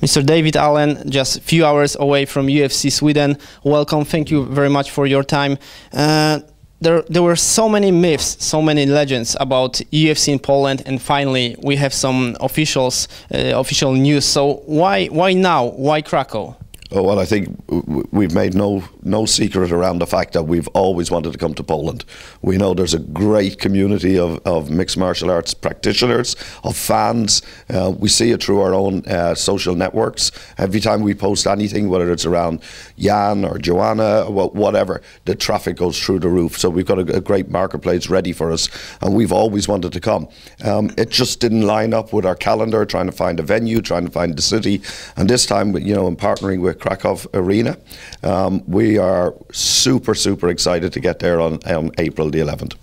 Mr. David Alen, just a few hours away from UFC Sweden. Welcome, thank you very much for your time. There were so many myths, so many legends about UFC in Poland, and finally we have some official news. So why now? Why Krakow? Oh, well, I think we've made no secret around the fact that we've always wanted to come to Poland. We know there's a great community of mixed martial arts practitioners, of fans. We see it through our own social networks. Every time we post anything, whether it's around Jan or Joanna, or whatever, the traffic goes through the roof. So we've got a great marketplace ready for us, and we've always wanted to come. It just didn't line up with our calendar, trying to find a venue, trying to find the city. And this time, you know, in partnering with Krakow Arena, we are super excited to get there on April the 11th.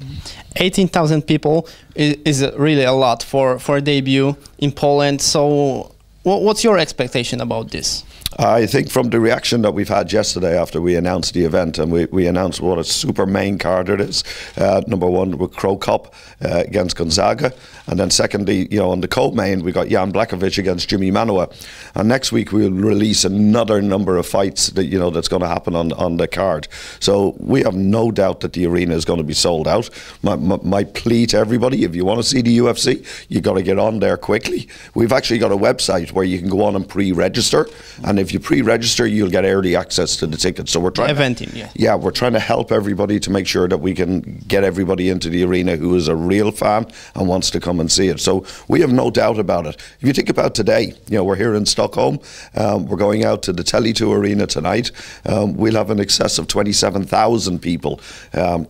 18,000 people is really a lot for a debut in Poland. So what's your expectation about this? I think from the reaction that we've had yesterday after we announced the event, and we announced what a super main card it is. Number one with Crow Cup against Gonzaga, and then secondly, you know, on the CoMain we got Jan Blachowicz against Jimmy Manuwa, and next week we'll release another number of fights that, you know, that's going to happen on the card. So we have no doubt that the arena is going to be sold out. My plea to everybody: if you want to see the UFC, you got to get on there quickly. We've actually got a website where you can go on and pre-register, and if you pre-register, you'll get early access to the tickets. So we're trying we're trying to help everybody to make sure that we can get everybody into the arena who is a real fan and wants to come and see it. So we have no doubt about it. If you think about today, you know, we're here in Stockholm. We're going out to the Tele2 Arena tonight. We'll have in excess of 27,000 people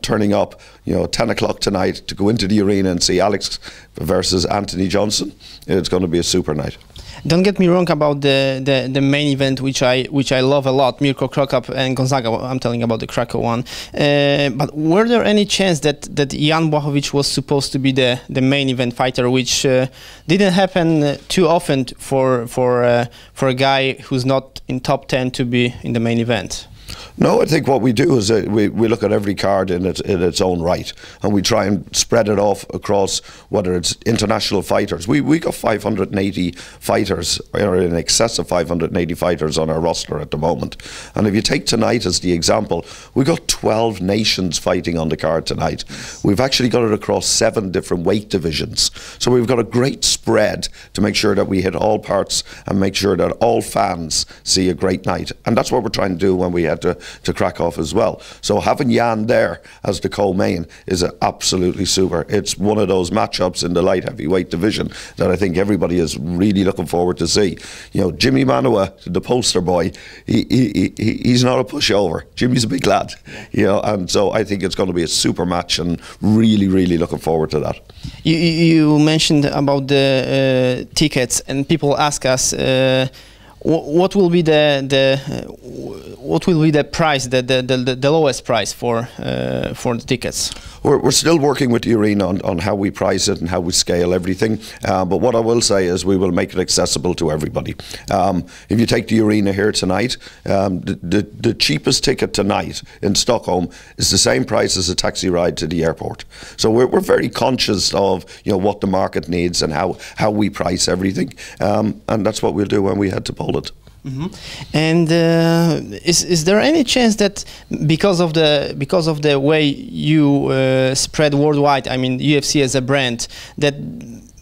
turning up, you know, 10 o'clock tonight to go into the arena and see Alex versus Anthony Johnson. It's going to be a super night. Don't get me wrong about the main event, which I love a lot, Mirko Crow Cup and Gonzaga. I'm telling about the Krakow one. But were there any chance that Jan Blachowicz was supposed to be the main event fighter, which didn't happen too often for a guy who's not in top 10 to be in the main event? No, I think what we do is we look at every card in its own right, and we try and spread it off across whether it's international fighters. We got 580 fighters, or in excess of 580 fighters on our roster at the moment. And if you take tonight as the example, we got 12 nations fighting on the card tonight. We've actually got it across 7 different weight divisions. So we've got a great spread to make sure that we hit all parts and make sure that all fans see a great night. And that's what we're trying to do when we head to Krakow as well. So having Jan there as the co-main is absolutely super. It's one of those matchups in the light heavyweight division that I think everybody is really looking forward to see. You know, Jimmy Manuwa, the poster boy, he's not a pushover. Jimmy's a big lad, you know, and so I think it's going to be a super match, and really looking forward to that. You mentioned about the tickets, and people ask us what will be the price, the lowest price for the tickets? We're still working with the arena on how we price it and how we scale everything. But what I will say is we will make it accessible to everybody. If you take the arena here tonight, the cheapest ticket tonight in Stockholm is the same price as a taxi ride to the airport. So we're very conscious of, you know, what the market needs and how we price everything. And that's what we'll do when we head to Poland. Mm-hmm. And is there any chance that because of the way you spread worldwide, I mean UFC as a brand, that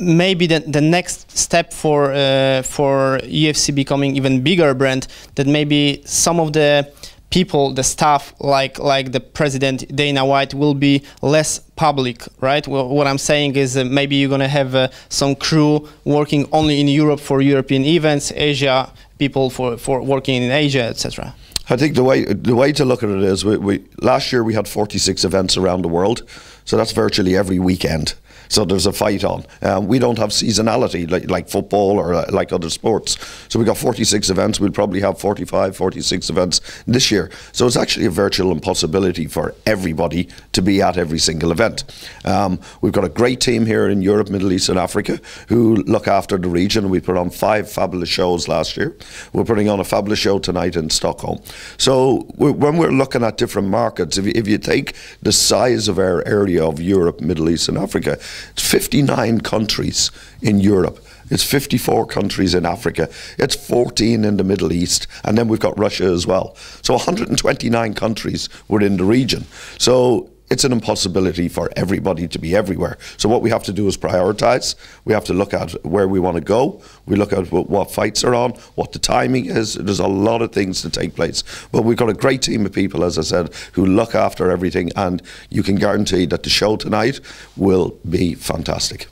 maybe the next step for UFC becoming even bigger brand, that maybe some of the people, the staff, like the president Dana White, will be less public, right? Well, what I'm saying is maybe you're gonna have some crew working only in Europe for European events, Asia people for working in Asia, etc. I think the way to look at it is last year we had 46 events around the world, so that's virtually every weekend. So there's a fight on. We don't have seasonality like football or like other sports. So we got 46 events. We'll probably have 45, 46 events this year. So it's actually a virtual impossibility for everybody to be at every single event. We've got a great team here in Europe, Middle East and Africa who look after the region. We put on 5 fabulous shows last year. We're putting on a fabulous show tonight in Stockholm. So when we're looking at different markets, if you take the size of our area area of Europe, Middle East and Africa. It's 59 countries in Europe. It's 54 countries in Africa. It's 14 in the Middle East. And then we've got Russia as well. So 129 countries within the region. So it's an impossibility for everybody to be everywhere. So what we have to do is prioritize. We have to look at where we want to go. We look at what fights are on, what the timing is. There's a lot of things to take place. But we've got a great team of people, as I said, who look after everything, and you can guarantee that the show tonight will be fantastic.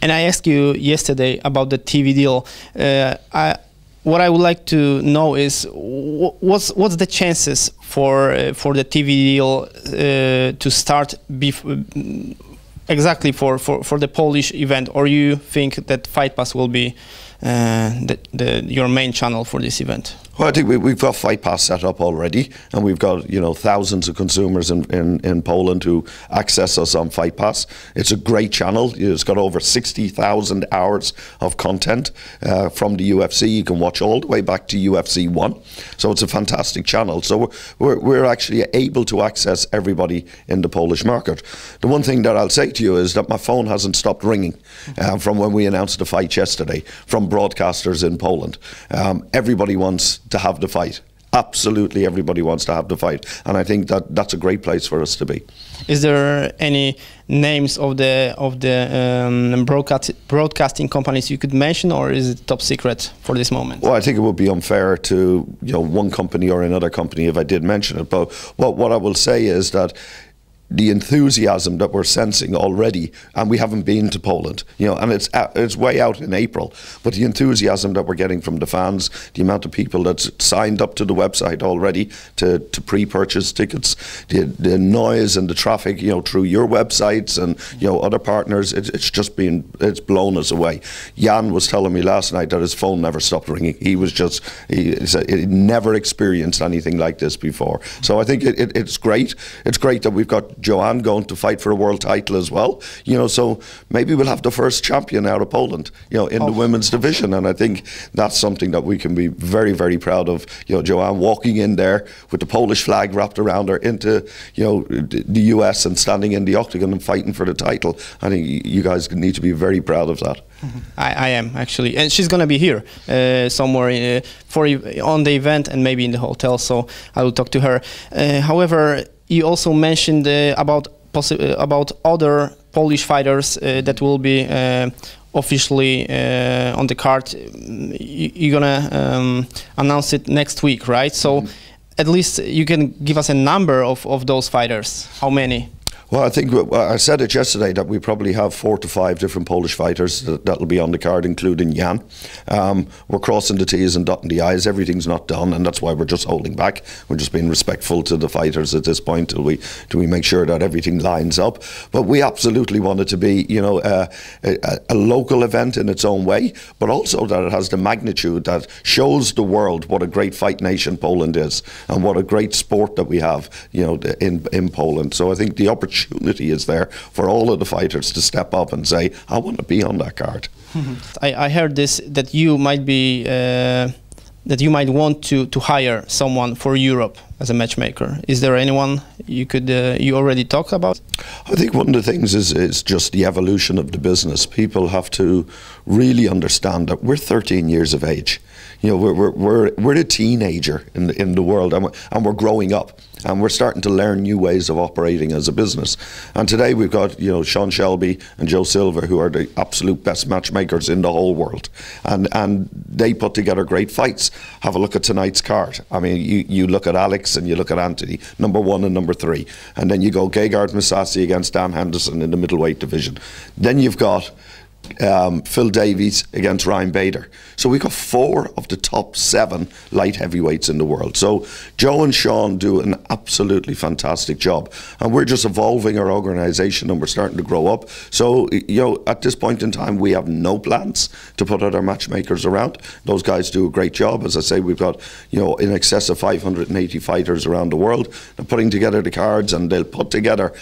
And I asked you yesterday about the TV deal. What I would like to know is what's the chances for the TV deal to start exactly for the Polish event, or you think that Fight Pass will be your main channel for this event? Well, I think we've got Fight Pass set up already, and we've got, you know, thousands of consumers in Poland who access us on Fight Pass. It's a great channel. It's got over 60,000 hours of content from the UFC. You can watch all the way back to UFC 1. So it's a fantastic channel. So we're actually able to access everybody in the Polish market. The one thing that I'll say to you is that my phone hasn't stopped ringing from when we announced the fight yesterday from broadcasters in Poland. Everybody wants to have the fight. Absolutely everybody wants to have the fight, and I think that that's a great place for us to be. Is there any names of the broadcasting companies you could mention, or is it top secret for this moment? Well, I think it would be unfair to, you know, one company or another company if I did mention it, but what I will say is that the enthusiasm that we're sensing already, and we haven't been to Poland, you know, and it's way out in April, but the enthusiasm that we're getting from the fans, the amount of people that's signed up to the website already to pre-purchase tickets, the noise and the traffic, you know, through your websites and, you know, other partners, it's blown us away. Jan was telling me last night that his phone never stopped ringing. He said he never experienced anything like this before. So I think it's great. It's great that we've got Joanne going to fight for a world title as well, you know, so maybe we'll have the first champion out of Poland, you know, in the women's division, and I think that's something that we can be very, very proud of. You know, Joanne walking in there with the Polish flag wrapped around her into, you know, the US and standing in the octagon and fighting for the title. I think you guys need to be very proud of that. I am actually, and she's gonna be here somewhere on the event and maybe in the hotel, so I will talk to her. However, you also mentioned about other Polish fighters that will be officially on the card. You're gonna announce it next week, right? So at least you can give us a number of those fighters. How many? Well, I think I said it yesterday that we probably have 4 to 5 different Polish fighters that'll be on the card, including Jan. We're crossing the T's and dotting the I's. Everything's not done, and that's why we're just holding back. We're just being respectful to the fighters at this point till we make sure that everything lines up. But we absolutely want it to be, you know, a local event in its own way, but also that it has the magnitude that shows the world what a great fight nation Poland is and what a great sport that we have, you know, in Poland. So I think the opportunity is there for all of the fighters to step up and say, I want to be on that card. I heard this, that you might be that you might want to hire someone for Europe as a matchmaker. Is there anyone you could you already talk about? I think one of the things is just the evolution of the business. People have to really understand that we're 13 years of age. You know, we're a teenager in the world, and we're growing up, and we're starting to learn new ways of operating as a business. And today we've got, you know, Sean Shelby and Joe Silva, who are the absolute best matchmakers in the whole world, and they put together great fights. Have a look at tonight's card. I mean, you look at Alex and you look at Anthony, number 1 and number 3, and then you go Gegard Mousasi against Dan Henderson in the middleweight division. Then you've got Phil Davies against Ryan Bader. So we've got 4 of the top 7 light heavyweights in the world. So Joe and Sean do an absolutely fantastic job, and we're just evolving our organisation and we're starting to grow up. So, you know, at this point in time we have no plans to put other matchmakers around. Those guys do a great job. As I say, we've got, you know, in excess of 580 fighters around the world. They're putting together the cards, and they'll put together,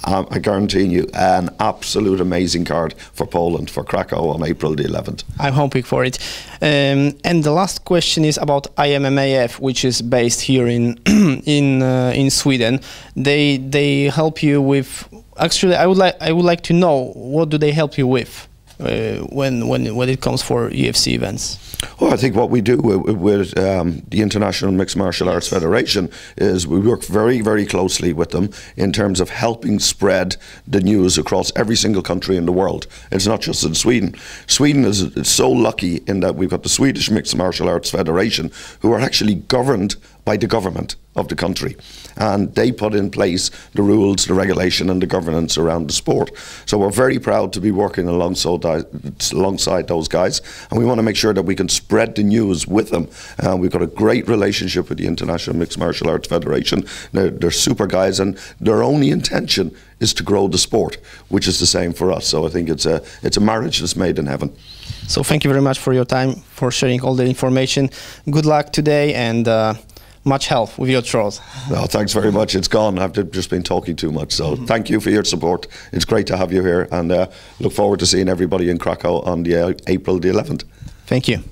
I guarantee you, an absolute amazing card for Poland. event for Krakow on April the 11th. I'm hoping for it. And the last question is about IMMAF, which is based here in in Sweden. They help you with. Actually, I would like to know, what do they help you with when it comes for UFC events? Well, I think what we do with the International Mixed Martial Arts Federation is we work very, very closely with them in terms of helping spread the news across every single country in the world. It's not just in Sweden. Sweden is so lucky in that we've got the Swedish Mixed Martial Arts Federation, who are actually governed by the government of the country, and they put in place the rules, the regulation and the governance around the sport. So we're very proud to be working alongside those guys, and we want to make sure that we can spread the news with them. We've got a great relationship with the International Mixed Martial Arts Federation. They're super guys, and their only intention is to grow the sport, which is the same for us. So I think it's a marriage that's made in heaven. So thank you very much for your time, for sharing all the information. Good luck today, and much health with your throws. No, thanks very much. It's gone. I've just been talking too much. So thank you for your support. It's great to have you here, and look forward to seeing everybody in Krakow on the April the 11th. Thank you.